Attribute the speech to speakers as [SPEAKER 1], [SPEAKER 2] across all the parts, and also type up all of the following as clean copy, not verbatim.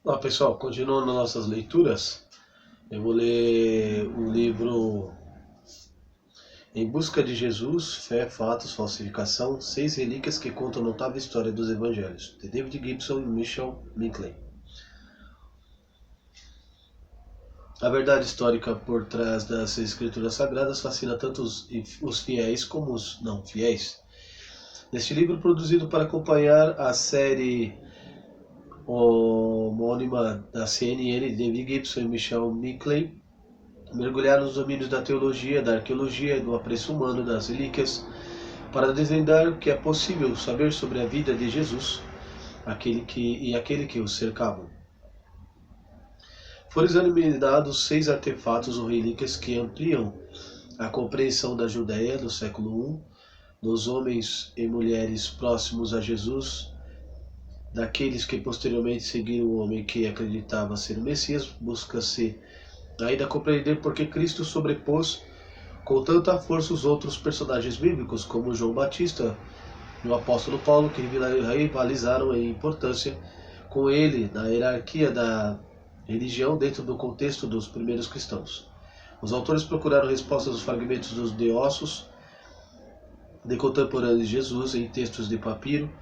[SPEAKER 1] Olá pessoal, continuando nossas leituras, eu vou ler o livro Em Busca de Jesus, Fé, Fatos, Falsificação, 6 relíquias que contam a notável história dos evangelhos, de David Gibson e Michel Minkley. A verdade histórica por trás das escrituras sagradas fascina tanto os fiéis como os não fiéis. Neste livro, produzido para acompanhar a série homônima da CNN, David Gibson e Michel Minkley mergulhar nos domínios da teologia, da arqueologia e do apreço humano das relíquias para desvendar o que é possível saber sobre a vida de Jesus aquele que os cercavam. Foram examinados 6 artefatos ou relíquias que ampliam a compreensão da Judéia do século I, dos homens e mulheres próximos a Jesus, daqueles que posteriormente seguiram o homem que acreditava ser o Messias. Busca-se ainda compreender por que Cristo sobrepôs com tanta força os outros personagens bíblicos, como João Batista e o apóstolo Paulo, que rivalizaram em importância com ele na hierarquia da religião dentro do contexto dos primeiros cristãos. Os autores procuraram respostas dos fragmentos dos deossos de contemporâneos de Jesus em textos de papiro,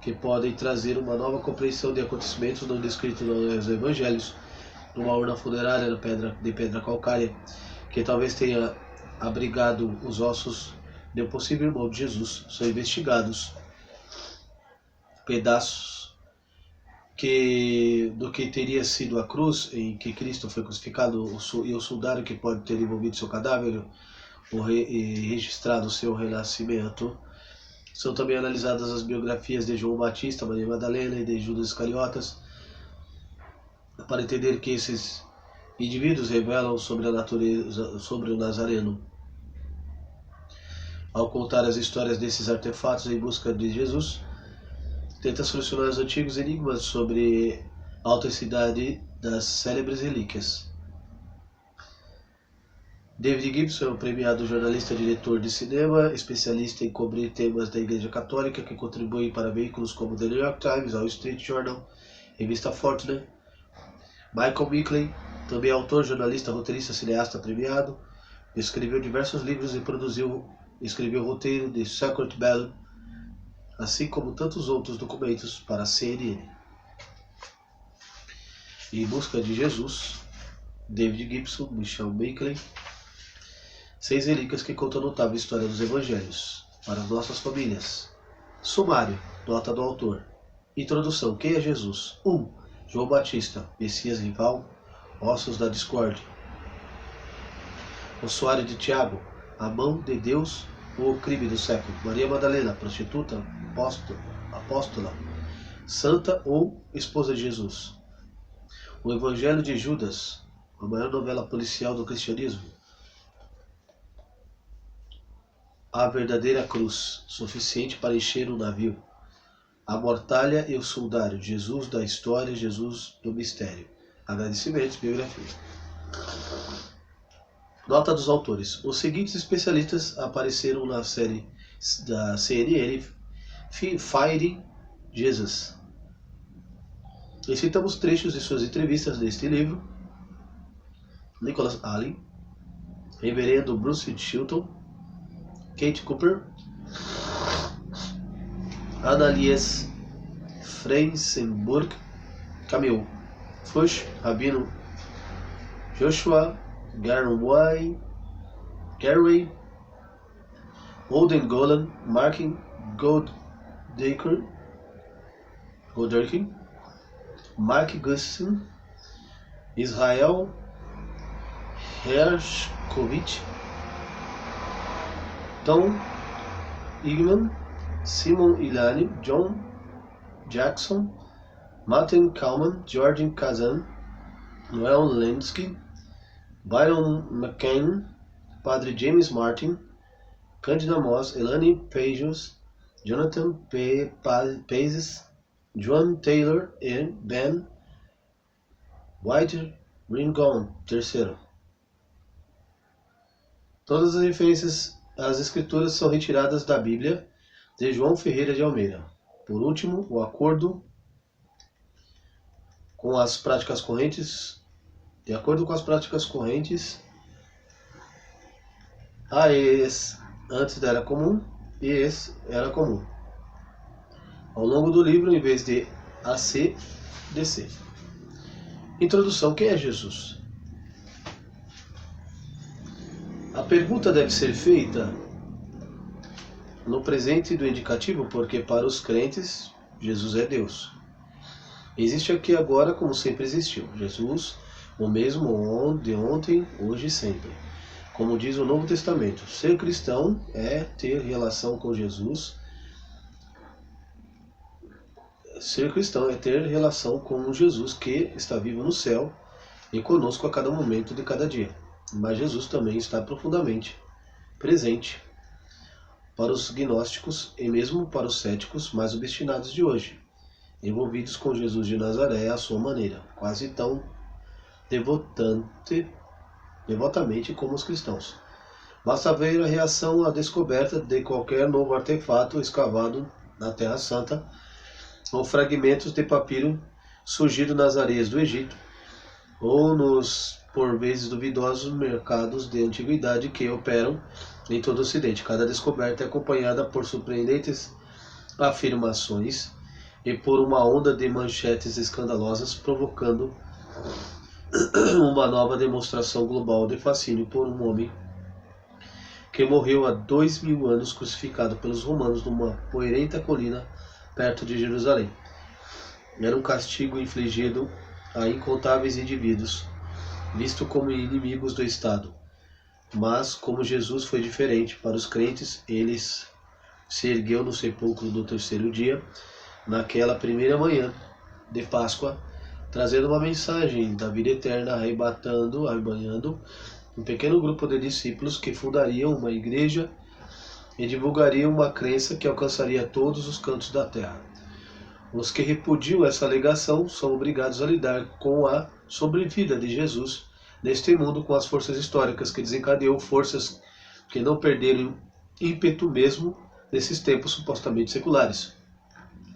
[SPEAKER 1] que podem trazer uma nova compreensão de acontecimentos não descritos nos evangelhos, numa urna funerária de pedra calcária, que talvez tenha abrigado os ossos de um possível irmão de Jesus. São investigados pedaços do que teria sido a cruz em que Cristo foi crucificado e o sudário que pode ter envolvido seu cadáver e registrado seu renascimento. São também analisadas as biografias de João Batista, Maria Madalena e de Judas Iscariotas, para entender que esses indivíduos revelam sobre a natureza, sobre o Nazareno. Ao contar as histórias desses artefatos em busca de Jesus, tenta solucionar os antigos enigmas sobre a autenticidade das célebres relíquias. David Gibson é um premiado jornalista, diretor de cinema, especialista em cobrir temas da Igreja Católica, que contribui para veículos como The New York Times, Wall Street Journal, Revista Fortune. Michael Minkley, também autor, jornalista, roteirista, cineasta premiado, escreveu diversos livros e escreveu o roteiro de Sacred Bell, assim como tantos outros documentos para a CNN. Em Busca de Jesus, David Gibson, Michel Minkley, 6 relíquias que contam a notável história dos evangelhos para as nossas famílias. Sumário, nota do autor. Introdução. Quem é Jesus? 1. João Batista, Messias rival, ossos da discórdia. Ossuário de Tiago, a mão de Deus ou o crime do século. Maria Madalena, prostituta, apóstola, santa ou esposa de Jesus. O Evangelho de Judas, a maior novela policial do cristianismo. A verdadeira cruz, suficiente para encher um navio. A mortalha e o sudário, Jesus da história, Jesus do mistério. Agradecimentos, biografia. Nota dos autores. Os seguintes especialistas apareceram na série da CNN Fighting Jesus. E citamos trechos de suas entrevistas neste livro. Nicholas Allen, Reverendo Bruce Chilton, Kate Cooper, Annelies Frensenburg, Camille Fuchs, Rabino Joshua Garway, Holden Golan, Martin Goldacre, Mark Gustin, Israel Hershkovich, Tom Igman, Simon Ilani, John Jackson, Martin Kalman, George Kazan, Noel Lenski, Byron McCain, Padre James Martin, Cândida Moss, Elani Pejos, Jonathan Pazes, Joan Taylor e Ben White Ringon III. Todas as referências às escrituras são retiradas da Bíblia de João Ferreira de Almeida. Por último, o acordo com as práticas correntes, de acordo com as práticas correntes, a ex antes da era comum e ex era comum. Ao longo do livro, em vez de AC, DC. Introdução: quem é Jesus? A pergunta deve ser feita no presente do indicativo, porque para os crentes, Jesus é Deus. Existe aqui agora como sempre existiu. Jesus, o mesmo de ontem, hoje e sempre. Como diz o Novo Testamento, ser cristão é ter relação com Jesus. Ser cristão é ter relação com Jesus que está vivo no céu e conosco a cada momento de cada dia. Mas Jesus também está profundamente presente para os gnósticos e mesmo para os céticos mais obstinados de hoje, envolvidos com Jesus de Nazaré à sua maneira, quase tão devotamente como os cristãos. Basta ver a reação à descoberta de qualquer novo artefato escavado na Terra Santa ou fragmentos de papiro surgido nas areias do Egito ou nos por vezes duvidosos mercados de antiguidade que operam em todo o Ocidente. Cada descoberta é acompanhada por surpreendentes afirmações e por uma onda de manchetes escandalosas, provocando uma nova demonstração global de fascínio por um homem que morreu há 2000 anos crucificado pelos romanos numa poeirenta colina perto de Jerusalém. Era um castigo infligido a incontáveis indivíduos, visto como inimigos do Estado. Mas, como Jesus foi diferente para os crentes, ele se ergueu no sepulcro do terceiro dia, naquela primeira manhã de Páscoa, trazendo uma mensagem da vida eterna, arrebanhando um pequeno grupo de discípulos que fundariam uma igreja e divulgariam uma crença que alcançaria todos os cantos da terra. Os que repudiam essa alegação são obrigados a lidar com a sobrevida de Jesus neste mundo, com as forças históricas que desencadeou, forças que não perderam ímpeto mesmo nesses tempos supostamente seculares.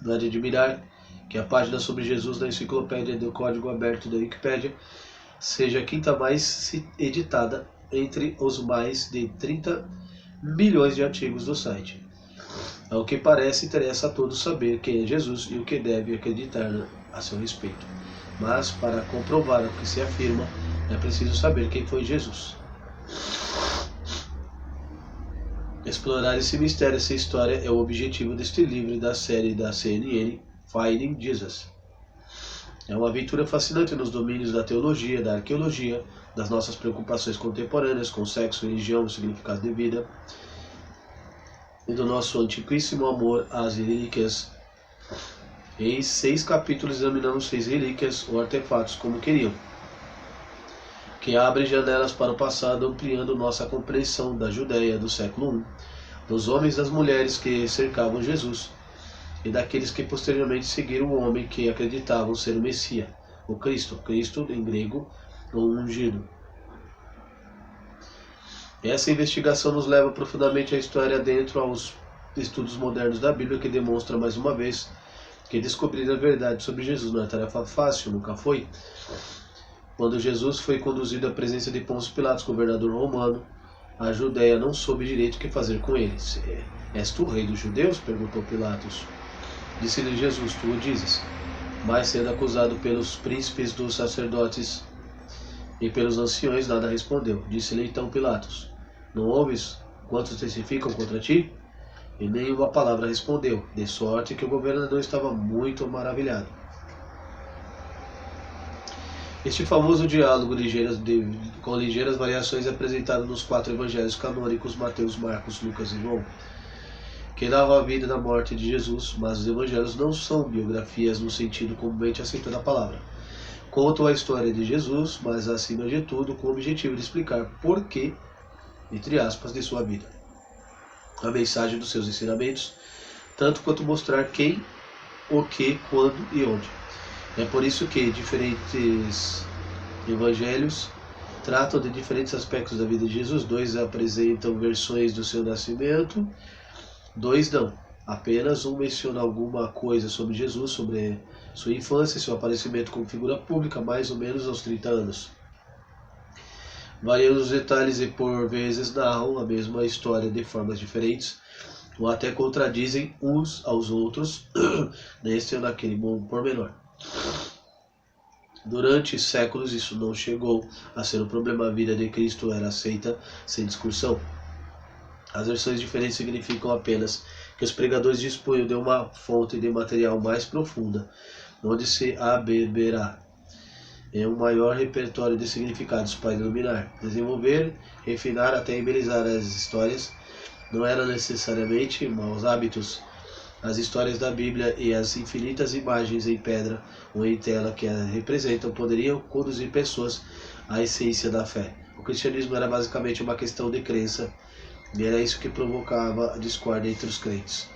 [SPEAKER 1] Não é de admirar que a página sobre Jesus da enciclopédia do Código Aberto da Wikipédia seja a quinta mais editada entre os mais de 30 milhões de artigos do site. Ao que parece, interessa a todos saber quem é Jesus e o que deve acreditar a seu respeito. Mas, para comprovar o que se afirma, é preciso saber quem foi Jesus. Explorar esse mistério, essa história, é o objetivo deste livro da série da CNN, Finding Jesus. É uma aventura fascinante nos domínios da teologia, da arqueologia, das nossas preocupações contemporâneas com sexo, religião, significado de vida, e do nosso antiquíssimo amor às relíquias. Em 6 capítulos examinamos 6 relíquias ou artefatos como queriam, que abrem janelas para o passado, ampliando nossa compreensão da Judéia do século I, dos homens e das mulheres que cercavam Jesus, e daqueles que posteriormente seguiram o homem que acreditavam ser o Messias, o Cristo, Cristo em grego, o ungido. Essa investigação nos leva profundamente à história dentro aos estudos modernos da Bíblia, que demonstra mais uma vez que descobrir a verdade sobre Jesus não é tarefa fácil, nunca foi. Quando Jesus foi conduzido à presença de Pôncio Pilatos, governador romano, a Judéia não soube direito o que fazer com ele. És tu rei dos judeus? Perguntou Pilatos. Disse-lhe Jesus, tu o dizes. Mas sendo acusado pelos príncipes dos sacerdotes e pelos anciões, nada respondeu. Disse-lhe então Pilatos, não ouves quantos testificam contra ti? E nenhuma palavra respondeu, de sorte que o governador estava muito maravilhado. Este famoso diálogo com ligeiras variações é apresentado nos 4 evangelhos canônicos, Mateus, Marcos, Lucas e João, que narram a vida e a morte de Jesus, mas os evangelhos não são biografias no sentido comumente aceito da palavra. Contam a história de Jesus, mas acima de tudo com o objetivo de explicar porquê, entre aspas, de sua vida, a mensagem dos seus ensinamentos, tanto quanto mostrar quem, o que, quando e onde. É por isso que diferentes evangelhos tratam de diferentes aspectos da vida de Jesus. 2 apresentam versões do seu nascimento, 2 não. Apenas um menciona alguma coisa sobre Jesus, sobre sua infância e seu aparecimento como figura pública, mais ou menos aos 30 anos. Variando os detalhes e por vezes narram a mesma história de formas diferentes, ou até contradizem uns aos outros, neste ou naquele bom pormenor. Durante séculos isso não chegou a ser um problema, a vida de Cristo era aceita sem discussão. As versões diferentes significam apenas que os pregadores dispunham de uma fonte de material mais profunda, onde se abeberá em um maior repertório de significados para iluminar, desenvolver, refinar até embelezar as histórias. Não eram necessariamente maus hábitos. As histórias da Bíblia e as infinitas imagens em pedra ou em tela que a representam poderiam conduzir pessoas à essência da fé. O cristianismo era basicamente uma questão de crença, e era isso que provocava a discórdia entre os crentes,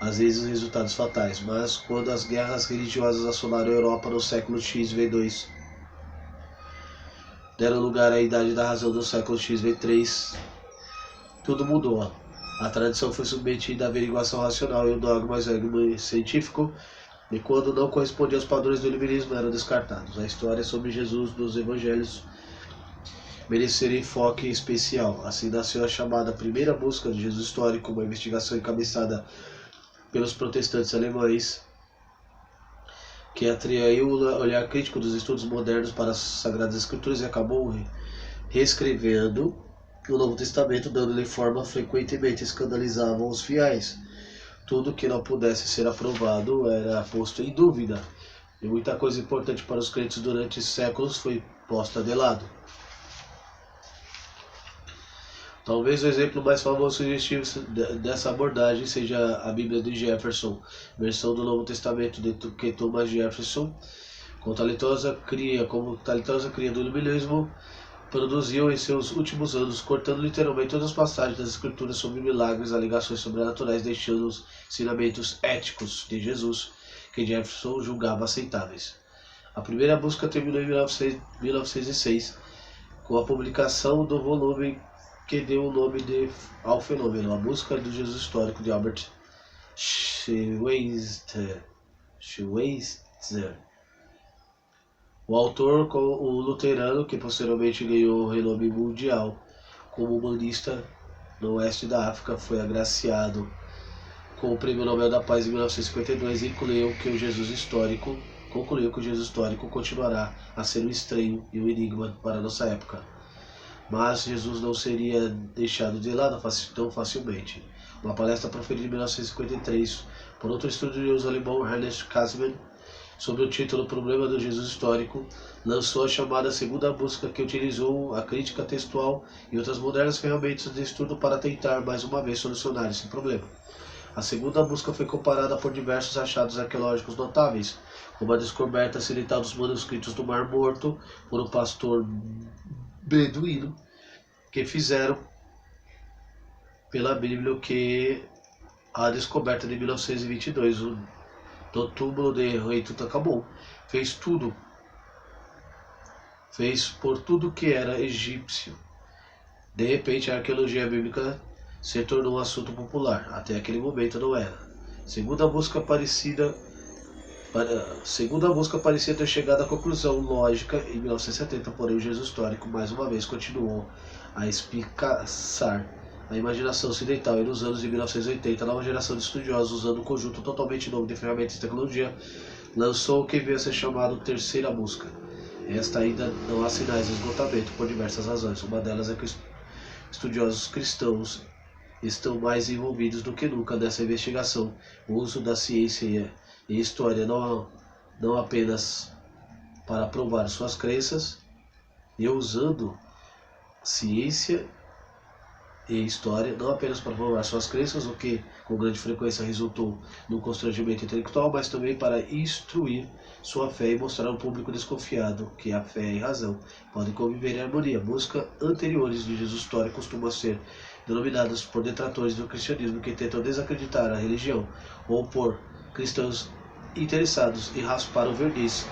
[SPEAKER 1] às vezes resultados fatais. Mas quando as guerras religiosas assolaram a Europa no século XV2, deram lugar à Idade da Razão do século XV3, tudo mudou. A tradição foi submetida à averiguação racional e o dogma científico, e quando não correspondia aos padrões do iluminismo, eram descartados. A história sobre Jesus dos evangelhos merecia enfoque especial. Assim nasceu a chamada primeira busca de Jesus histórico, uma investigação encabeçada pelos protestantes alemães, que atraiu o olhar crítico dos estudos modernos para as Sagradas Escrituras e acabou reescrevendo o Novo Testamento, dando-lhe forma frequentemente escandalizavam os fiéis. Tudo que não pudesse ser aprovado era posto em dúvida, e muita coisa importante para os crentes durante séculos foi posta de lado. Talvez o exemplo mais famoso e sugestivo dessa abordagem seja a Bíblia de Jefferson, versão do Novo Testamento que Thomas Jefferson, como talentosa cria do iluminismo, produziu em seus últimos anos, cortando literalmente todas as passagens das Escrituras sobre milagres, alegações sobrenaturais, deixando os ensinamentos éticos de Jesus, que Jefferson julgava aceitáveis. A primeira busca terminou em 1906, com a publicação do volume que deu o nome ao fenômeno, A Busca do Jesus Histórico, de Albert Schweitzer. O autor, o luterano, que posteriormente ganhou renome mundial como humanista no oeste da África, foi agraciado com o Prêmio Nobel da Paz em 1952 e concluiu que o Jesus histórico continuará a ser um estranho e um enigma para a nossa época. Mas Jesus não seria deixado de lado tão facilmente. Uma palestra proferida em 1953 por outro estudioso alemão, Ernest Cassiman, sob o título Problema do Jesus Histórico, lançou a chamada segunda busca, que utilizou a crítica textual e outras modernas ferramentas de estudo para tentar mais uma vez solucionar esse problema. A segunda busca foi comparada por diversos achados arqueológicos notáveis, como a descoberta acidental dos manuscritos do Mar Morto por um pastor beduíno, que fizeram pela Bíblia, que a descoberta de 1922 do túmulo de rei Tutankhamon fez por tudo que era egípcio. De repente, a arqueologia bíblica se tornou um assunto popular. Até aquele momento não era. Segunda busca parecia ter chegado à conclusão lógica em 1970, porém o Jesus histórico mais uma vez continuou a espicaçar a imaginação ocidental, e nos anos de 1980 a nova geração de estudiosos, usando um conjunto totalmente novo de ferramentas e tecnologia, lançou o que veio a ser chamado terceira busca. Esta ainda não há sinais de esgotamento por diversas razões. Uma delas é que estudiosos cristãos estão mais envolvidos do que nunca nessa investigação. O uso da ciência e história não apenas para provar suas crenças, e usando ciência e história não apenas para provar suas crenças, o que com grande frequência resultou num constrangimento intelectual, mas também para instruir sua fé e mostrar ao público desconfiado que a fé e a razão podem conviver em harmonia. Buscas anteriores de Jesus histórico costumam ser denominadas por detratores do cristianismo, que tentam desacreditar a religião, ou por cristãos interessados em raspar o verniz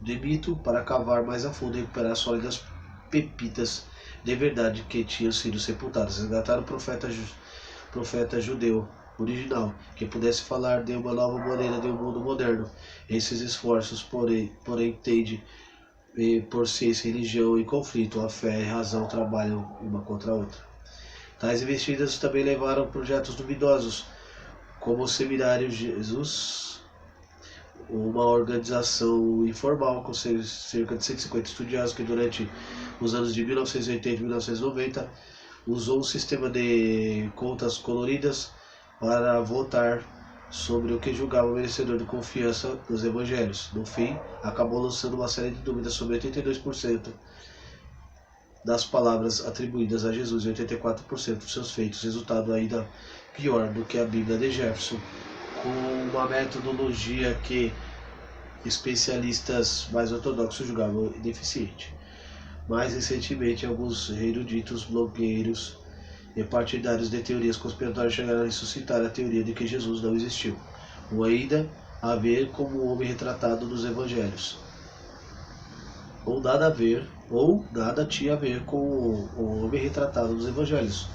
[SPEAKER 1] de mito para cavar mais a fundo e recuperar sólidas pepitas de verdade que tinham sido sepultadas. Resgataram o profeta judeu original, que pudesse falar de uma nova maneira de um mundo moderno. Esses esforços, porém tende por ciência, religião e conflito, a fé e a razão trabalham uma contra a outra. Tais investidas também levaram projetos duvidosos, como o Seminário Jesus, uma organização informal com cerca de 150 estudiosos que durante os anos de 1980 e 1990 usou um sistema de contas coloridas para votar sobre o que julgava merecedor de confiança nos evangelhos. No fim, acabou lançando uma série de dúvidas sobre 82% das palavras atribuídas a Jesus e 84% dos seus feitos, resultado ainda pior do que a Bíblia de Jefferson, com uma metodologia que especialistas mais ortodoxos julgavam deficiente. Mais recentemente, alguns eruditos, blogueiros e partidários de teorias conspiratórias chegaram a ressuscitar a teoria de que Jesus não existiu, ou ainda a ver como o homem retratado nos evangelhos, ou nada tinha a ver com o homem retratado nos evangelhos,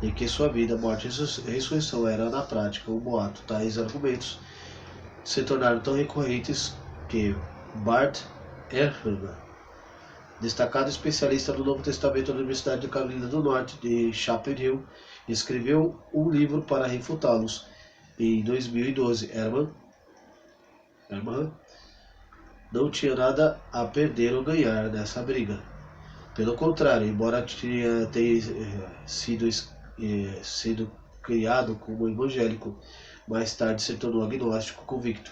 [SPEAKER 1] e que sua vida, morte e ressurreição era na prática um boato. Tais argumentos se tornaram tão recorrentes que Bart Ehrman, destacado especialista no Novo Testamento da Universidade de Carolina do Norte de Chapel Hill, escreveu um livro para refutá-los. Em 2012, Ehrman não tinha nada a perder ou ganhar nessa briga. Pelo contrário, embora tenha sido criado como evangélico, mais tarde se tornou agnóstico convicto.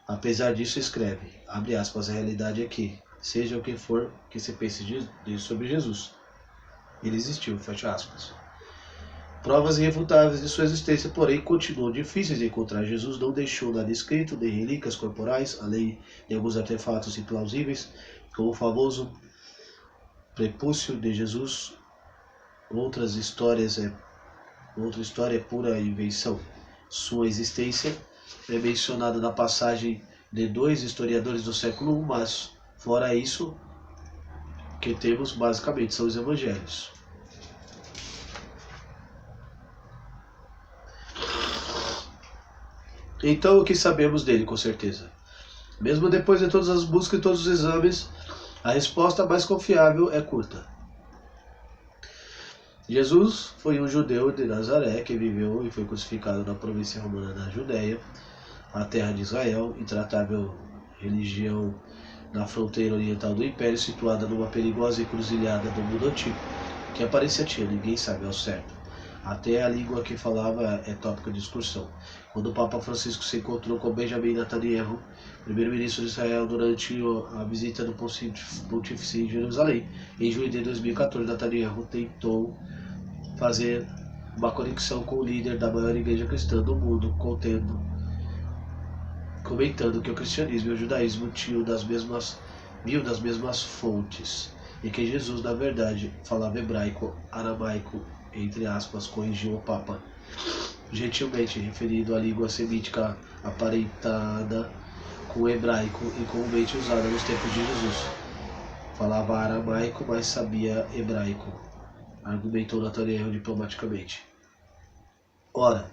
[SPEAKER 1] Apesar disso, escreve, abre aspas, a realidade é que, seja o que for que se pense sobre Jesus, ele existiu, fecha aspas. Provas irrefutáveis de sua existência, porém, continuam difíceis de encontrar. Jesus não deixou nada escrito, nem relíquias corporais, além de alguns artefatos implausíveis, como o famoso prepúcio de Jesus. Outra história é pura invenção. Sua existência é mencionada na passagem de 2 historiadores do século I, mas, fora isso, que temos basicamente são os evangelhos. Então, o que sabemos dele, com certeza? Mesmo depois de todas as buscas e todos os exames, a resposta mais confiável é curta. Jesus foi um judeu de Nazaré que viveu e foi crucificado na província romana da Judéia, a terra de Israel, intratável religião na fronteira oriental do Império, situada numa perigosa encruzilhada do mundo antigo, que aparência tinha, ninguém sabe ao certo. Até a língua que falava é tópico de discussão. Quando o Papa Francisco se encontrou com Benjamin Netanyahu, primeiro-ministro de Israel, durante a visita do pontífice em Jerusalém, em junho de 2014, Netanyahu tentou fazer uma conexão com o líder da maior igreja cristã do mundo, comentando que o cristianismo e o judaísmo vinham das mesmas fontes, e que Jesus, na verdade, falava hebraico, aramaico, entre aspas, corrigiu o Papa, gentilmente referindo à língua semítica aparentada com o hebraico e comumente usada nos tempos de Jesus. Falava aramaico, mas sabia hebraico, argumentou Netanyahu diplomaticamente. Ora,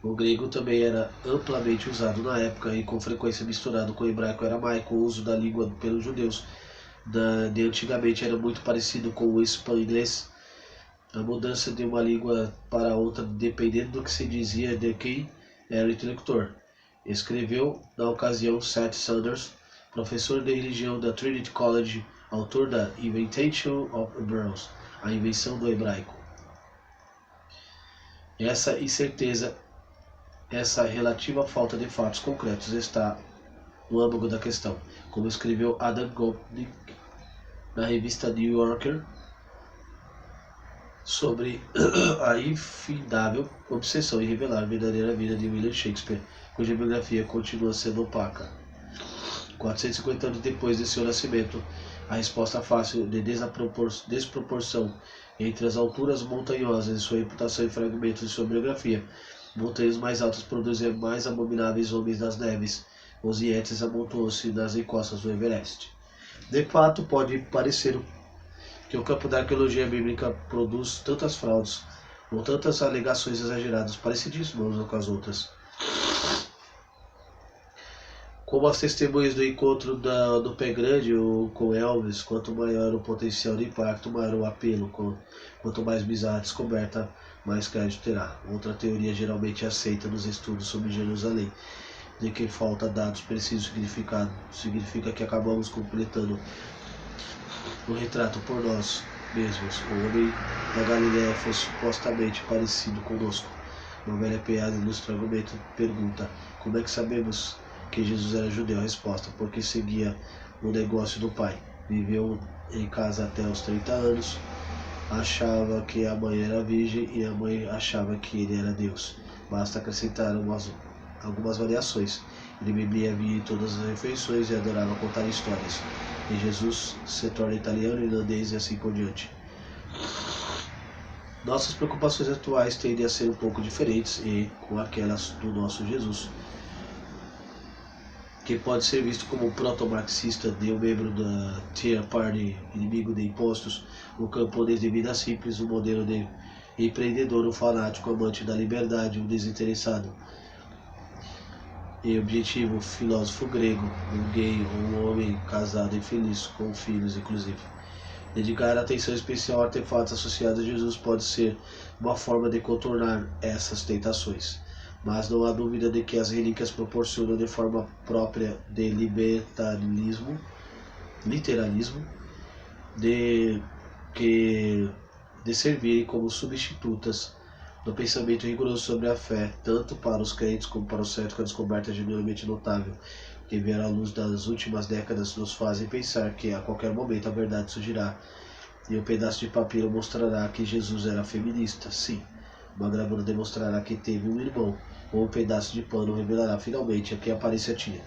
[SPEAKER 1] o grego também era amplamente usado na época e com frequência misturado com o hebraico e aramaico. O uso da língua pelos judeus de antigamente era muito parecido com o espanhol. A mudança de uma língua para outra dependendo do que se dizia de quem era o intelector. Escreveu, na ocasião, Seth Sanders, professor de religião da Trinity College, autor da Invention of Hebrew, a invenção do hebraico. Essa incerteza, essa relativa falta de fatos concretos está no âmago da questão, como escreveu Adam Gopnik na revista New Yorker, sobre a infindável obsessão em revelar a verdadeira vida de William Shakespeare, cuja biografia continua sendo opaca. 450 anos depois de seu nascimento, a resposta fácil de desproporção entre as alturas montanhosas de sua reputação e fragmentos de sua biografia. Montanhas mais altas produzem mais abomináveis homens das neves. Os Yetis amontoam-se nas encostas do Everest. De fato, pode parecer que o campo da arqueologia bíblica produz tantas fraudes, com tantas alegações exageradas, parecidíssimas umas com as outras. Como as testemunhas do encontro do Pé Grande com Elvis, quanto maior o potencial de impacto, maior o apelo. Quanto mais bizarra a descoberta, mais crédito terá. Outra teoria geralmente aceita nos estudos sobre Jerusalém, de que falta dados precisos significa que acabamos completando o retrato por nós mesmos. O homem da Galileia foi supostamente parecido conosco. Uma velha piada ilustra o argumento. Pergunta: como é que sabemos que Jesus era judeu? A resposta: porque seguia o negócio do pai. Viveu em casa até os 30 anos. Achava que a mãe era virgem e a mãe achava que ele era Deus. Basta acrescentar algumas variações. Ele bebia vinho em todas as refeições e adorava contar histórias. E Jesus se torna italiano, irlandês e assim por diante. Nossas preocupações atuais tendem a ser um pouco diferentes e com aquelas do nosso Jesus, que pode ser visto como um proto-marxista, de um membro da Tea Party, inimigo de impostos, um camponês de vida simples, um modelo de empreendedor, um fanático, amante da liberdade, um desinteressado e objetivo, filósofo grego, um gay, um homem casado e feliz, com filhos inclusive. Dedicar atenção especial a artefatos associados a Jesus pode ser uma forma de contornar essas tentações. Mas não há dúvida de que as relíquias proporcionam de forma própria de literalismo, de servirem como substitutas do pensamento rigoroso sobre a fé, tanto para os crentes como para os céticos. A descoberta genuinamente notável que vieram à luz das últimas décadas nos fazem pensar que a qualquer momento a verdade surgirá e um pedaço de papiro mostrará que Jesus era feminista. Sim, uma gravura demonstrará que teve um irmão, ou um pedaço de pano revelará finalmente a que aparência tinha.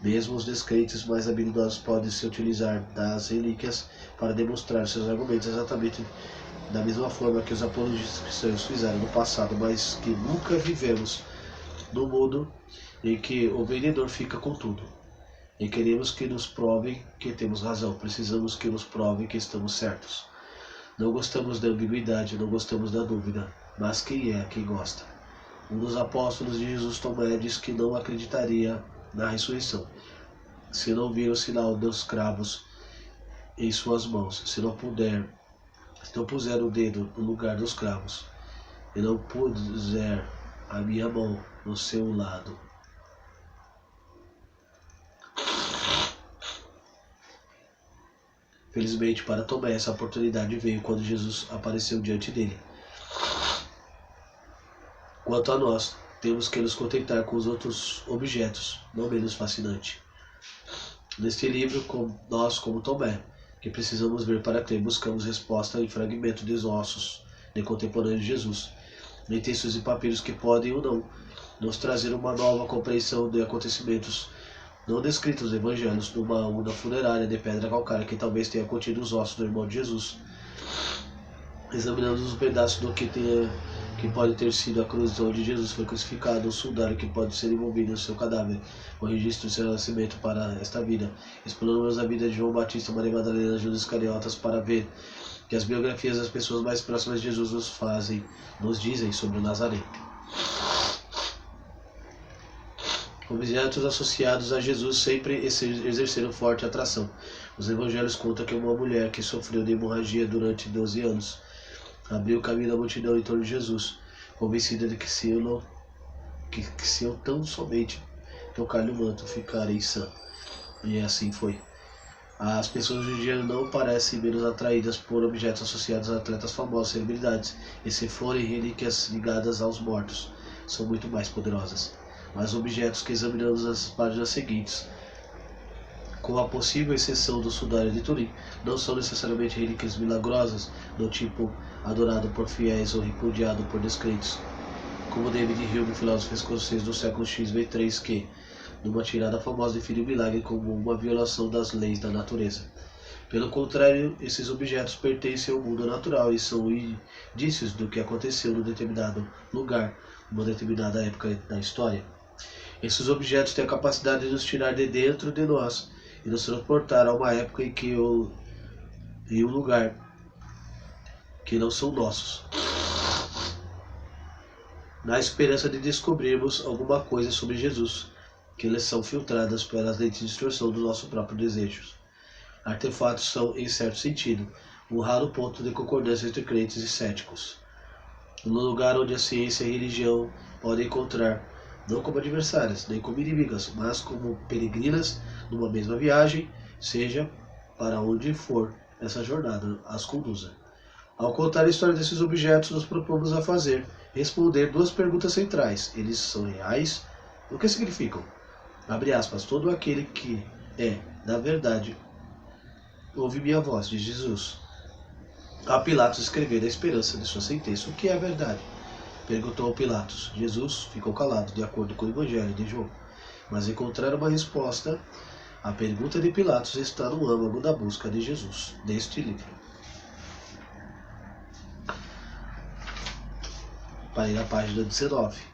[SPEAKER 1] Mesmo os descrentes mais habilidosos podem se utilizar das relíquias para demonstrar seus argumentos exatamente da mesma forma que os apologistas cristãos fizeram no passado, mas que nunca vivemos no mundo em que o vendedor fica com tudo. E queremos que nos provem que temos razão, precisamos que nos provem que estamos certos. Não gostamos da ambiguidade, não gostamos da dúvida, mas quem é quem gosta? Um dos apóstolos de Jesus, Tomé, diz que não acreditaria na ressurreição se não vir o sinal dos cravos em suas mãos, se não puser o dedo no lugar dos cravos e não puser a minha mão no seu lado. Felizmente para Tomé, essa oportunidade veio quando Jesus apareceu diante dele. Quanto a nós, temos que nos contentar com os outros objetos, não menos fascinante. Neste livro, nós, como Tomé, que precisamos ver para crer, buscamos resposta em fragmentos de ossos de contemporâneos de Jesus, em textos e papiros que podem ou não nos trazer uma nova compreensão de acontecimentos não descritos nos evangelhos, numa urna funerária de pedra calcária que talvez tenha contido os ossos do irmão de Jesus. Examinamos os pedaços do que pode ter sido a cruz onde Jesus foi crucificado, o sudário que pode ser envolvido no seu cadáver, o registro de seu nascimento para esta vida. Exploramos a vida de João Batista, Maria Madalena, Judas Iscariotas para ver que as biografias das pessoas mais próximas de Jesus nos dizem sobre Nazaré. Objetos associados a Jesus sempre exerceram forte atração. Os evangelhos contam que uma mulher que sofreu de hemorragia durante 12 anos abriu o caminho da multidão em torno de Jesus, convencida de que se eu tão somente tocar-lhe o manto, ficarei sã. E assim foi. As pessoas hoje em dia não parecem menos atraídas por objetos associados a atletas famosos, celebridades, e se forem relíquias ligadas aos mortos, são muito mais poderosas. Mas objetos que examinamos nas páginas seguintes, com a possível exceção do sudário de Turim, não são necessariamente relíquias milagrosas, do tipo adorado por fiéis ou repudiado por descrentes, como David Hume, filósofo escocês do século X, que, numa tirada famosa, define o milagre como uma violação das leis da natureza. Pelo contrário, esses objetos pertencem ao mundo natural e são indícios do que aconteceu num determinado lugar, numa determinada época da história. Esses objetos têm a capacidade de nos tirar de dentro de nós e nos transportar a uma época em um lugar que não são nossos, na esperança de descobrirmos alguma coisa sobre Jesus, que eles são filtradas pelas lentes de distorção do nosso próprio desejo. Artefatos são, em certo sentido, um raro ponto de concordância entre crentes e céticos, no lugar onde a ciência e a religião podem encontrar, não como adversárias, nem como inimigas, mas como peregrinas numa mesma viagem, seja para onde for essa jornada as conduza. Ao contar a história desses objetos, nos propomos a responder duas perguntas centrais. Eles são reais? O que significam? Abre aspas, todo aquele que é, na verdade, ouve minha voz, diz Jesus. A Pilatos escrever a esperança de sua sentença. O que é a verdade? Perguntou Pilatos. Jesus ficou calado, de acordo com o Evangelho de João. Mas encontrar uma resposta à pergunta de Pilatos está no âmago da busca de Jesus, deste livro. Para ir à página 19.